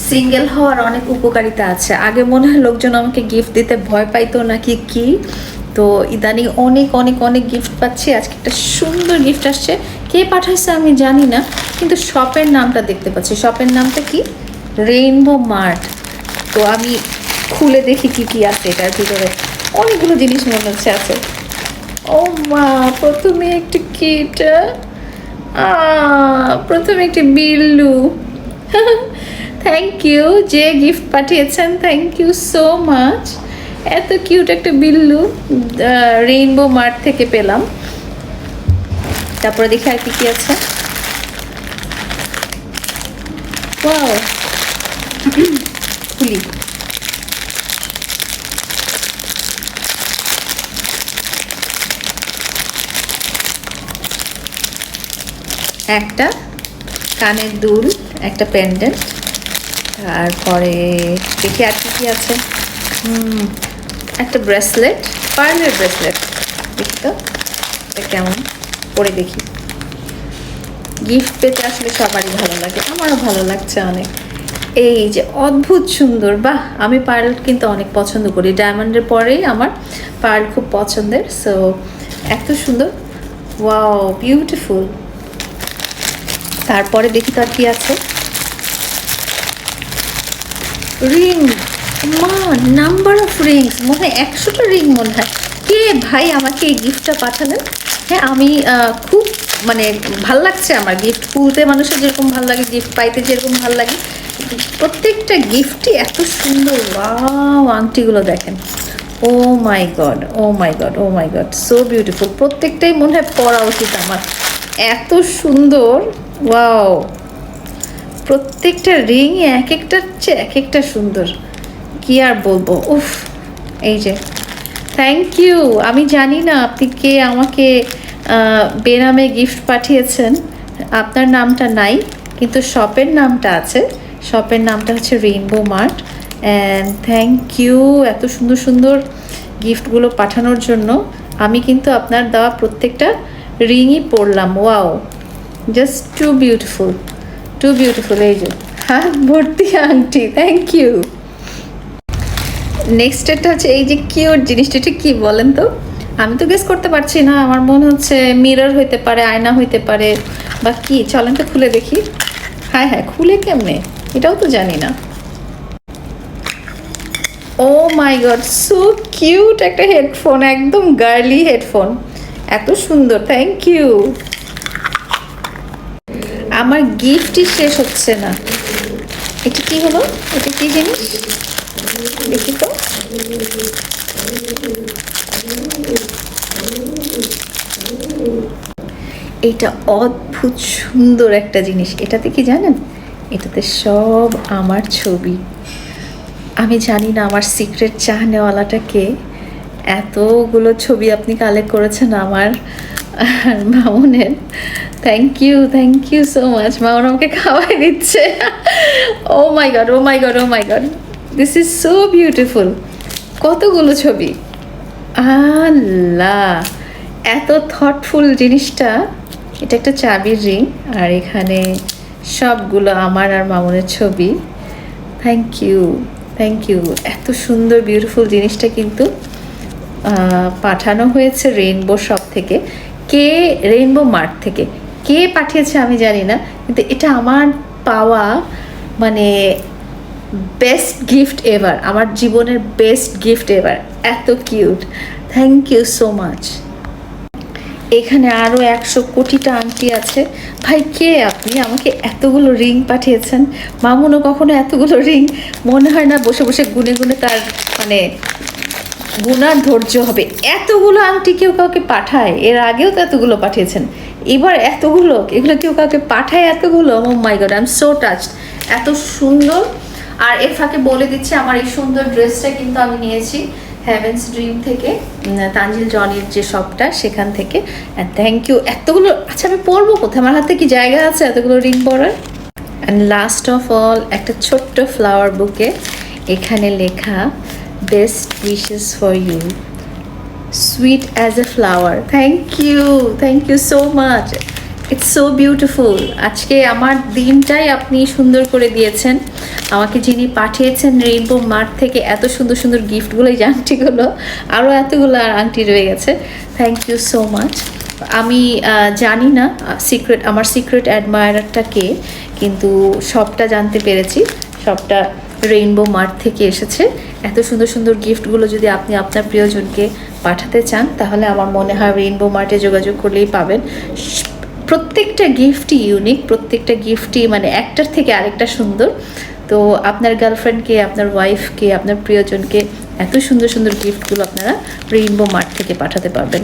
Single হওয়ার অনেক উপকারিতা আছে। আগে মনে হয় লোকজন আমাকে গিফট দিতে ভয় পাইতো নাকি কি, তো ইদানিং অনেক অনেক অনেক গিফট পাচ্ছি। আজকে একটা সুন্দর গিফট আসছে, কে পাঠাইছে আমি জানি না, কিন্তু শপের নামটা দেখতে পাচ্ছি। শপের নামটা কি? Rainbow mart. তো আমি খুলে দেখি কি কি আছে এটার ভিতরে। অনেকগুলো জিনিস মনে হচ্ছে আছে। ও মা, প্রথমে একটু কি এটা? প্রথমে একটি বিল্লু। থ্যাংক ইউ যে গিফট পাঠিয়েছেন, থ্যাংক ইউ সো মাচ। এত কিউট একটা বিল্লু রেইনবো মার্ট থেকে পেলাম। তারপরে দেখি আর কি কি আছে। ওয়াও, খুলি। একটা কানের দুল, একটা প্যান্ডেন্ট, তারপরে দেখি আর কি কি আছে। একটা ব্রেসলেট, পার্লের ব্রেসলেট। দেখি তো এটা কেমন, পরে দেখি। গিফট পেতে আসলে সবারই ভালো লাগে, আমারও ভালো লাগছে অনেক। এই যে অদ্ভুত সুন্দর, বাহ! আমি পার্ল কিন্তু অনেক পছন্দ করি, ডায়মন্ডের পরেই আমার পার্ল খুব পছন্দের। সো এত সুন্দর, ওয়াও, বিউটিফুল। তারপরে দেখি তার কি আছে। রিং, মা, নাম্বার অফ রিংস, মনে হয় 100টা রিং মনে হয়। কে ভাই আমাকে এই গিফটটা পাঠালেন? হ্যাঁ, আমি খুব মানে ভাল লাগছে আমার। গিফট খুলতে মানুষের যেরকম ভালো লাগে, গিফট পাইতে যেরকম ভালো লাগে, প্রত্যেকটা গিফটই এত সুন্দর। ওয়াও, আংটিগুলো দেখেন। ও my God, oh my God, oh my god, so beautiful. প্রত্যেকটাই মনে হয় পরা উচিত আমার, এত সুন্দর। ওয়াও, প্রত্যেকটা রিং এক একটার চেয়ে এক একটা সুন্দর, কি আর বলবো। উফ, এই যে থ্যাংক ইউ। আমি জানি না আপনি কে আমাকে বেনামে গিফট পাঠিয়েছেন, আপনার নামটা নাই, কিন্তু শপের নামটা আছে। শপের নামটা হচ্ছে rainbow mart. And thank you এত সুন্দর সুন্দর গিফটগুলো পাঠানোর জন্য। আমি কিন্তু আপনার দেওয়া প্রত্যেকটা রিংই পরলাম। Wow, just too beautiful, too beautiful. এই যে হাত ভর্তি আংটি, থ্যাংক ইউ। নেক্সট এটা হচ্ছে এই যে কিউট জিনিসটা, এটা কি বলেন তো? আমি তো গেস করতে পারছি না, আমার মনে হচ্ছে মিরর হইতে পারে, আয়না হইতে পারে, বা কি। চলেন তো খুলে দেখি। হ্যাঁ হ্যাঁ, খুলে কেমনে এটাও তো জানি না। ও মাই গড, সো কিউট একটা হেডফোন, একদম গার্লি হেডফোন, এত সুন্দর, থ্যাংক ইউ। আমার গিফটই শেষ হচ্ছে না। এটা কি হলো? এটা কি জিনিস দেখি তো। এটা অদ্ভুত সুন্দর একটা জিনিস। এটাতে কি জানেন? এটাতে সব আমার ছবি। আমি জানি না আমার সিক্রেট চাহনেওয়ালাটা কে, এতগুলো ছবি আপনি কালেক্ট করেছেন আমার মামুনের। Thank you so much. Mamun আমাকে খাওয়াই দিচ্ছে। Oh my God, oh my God, oh my God, this is so beautiful. কতগুলো ছবি, আল্লাহ, এত থটফুল জিনিসটা। এটা একটা চাবির রিং, আর এখানে সবগুলো আমার আর মামুনের ছবি। Thank you, thank you. এত সুন্দর বিউটিফুল জিনিসটা কিন্তু পাঠানো হয়েছে রেইনবো শপ থেকে, কে রেইনবো মার্ট থেকে। কে পাঠিয়েছে আমি জানি না, কিন্তু এটা আমার পাওয়া মানে বেস্ট গিফট এভার, আমার জীবনের বেস্ট গিফট এভার। এত cute, thank you so much. এখানে আরও 100 কোটিটা আংটি আছে। ভাই কে আপনি, আমাকে এতগুলো রিং পাঠিয়েছেন? মামুনও কখনো এতগুলো রিং মনে হয় না বসে বসে গুনে গুনে তার মানে গুনার ধৈর্য হবে। এতগুলো আংটি কেউ কাউকে পাঠায়? এর আগেও তো এতগুলো পাঠিয়েছেন, এবার এতগুলো, এগুলো কেউ কাউকে পাঠায় এতগুলো? Oh my God, I am so touched, এত সুন্দর। আর এর ফাঁকে বলে দিচ্ছি, আমার এই সুন্দর ড্রেসটা কিন্তু আমি নিয়েছি হেভেন্স ড্রিম থেকে, তানজিল জনির যে শপটা সেখান থেকে। Thank you. এতগুলো, আচ্ছা আমি পরবো কোথায়? আমার হাতে কি জায়গা আছে এতগুলো রিং পরার? অ্যান্ড লাস্ট অফ অল একটা ছোট্ট ফ্লাওয়ার বুকে, এখানে লেখা best wishes for you, sweet as a flower. Thank you so much. It's so beautiful. আজকে আমার দিনটাই আপনি সুন্দর করে দিয়েছেন। আমাকে যিনি পাঠিয়েছেন রেইনবো মার্ট থেকে এত সুন্দর সুন্দর গিফটগুলো, এই আংটিগুলো, আরও এতগুলো আংটি রয়ে গেছে। Thank you so much. আমি জানি না আমার সিক্রেট অ্যাডমায়ারারটা কে, কিন্তু সবটা জানতে পেরেছি, সবটা রেইনবো মার্ট থেকে এসেছে। এত সুন্দর সুন্দর গিফটগুলো যদি আপনি আপনার প্রিয়জনকে পাঠাতে চান তাহলে আমার মনে হয় রেইনবো মার্টে যোগাযোগ করলেই পাবেন। প্রত্যেকটা গিফটই ইউনিক, প্রত্যেকটা গিফটই মানে একটার থেকে আরেকটা সুন্দর। তো আপনার গার্লফ্রেন্ডকে, আপনার ওয়াইফকে, আপনার প্রিয়জনকে এত সুন্দর সুন্দর গিফটগুলো আপনারা রেইনবো মার্ট থেকে পাঠাতে পারবেন।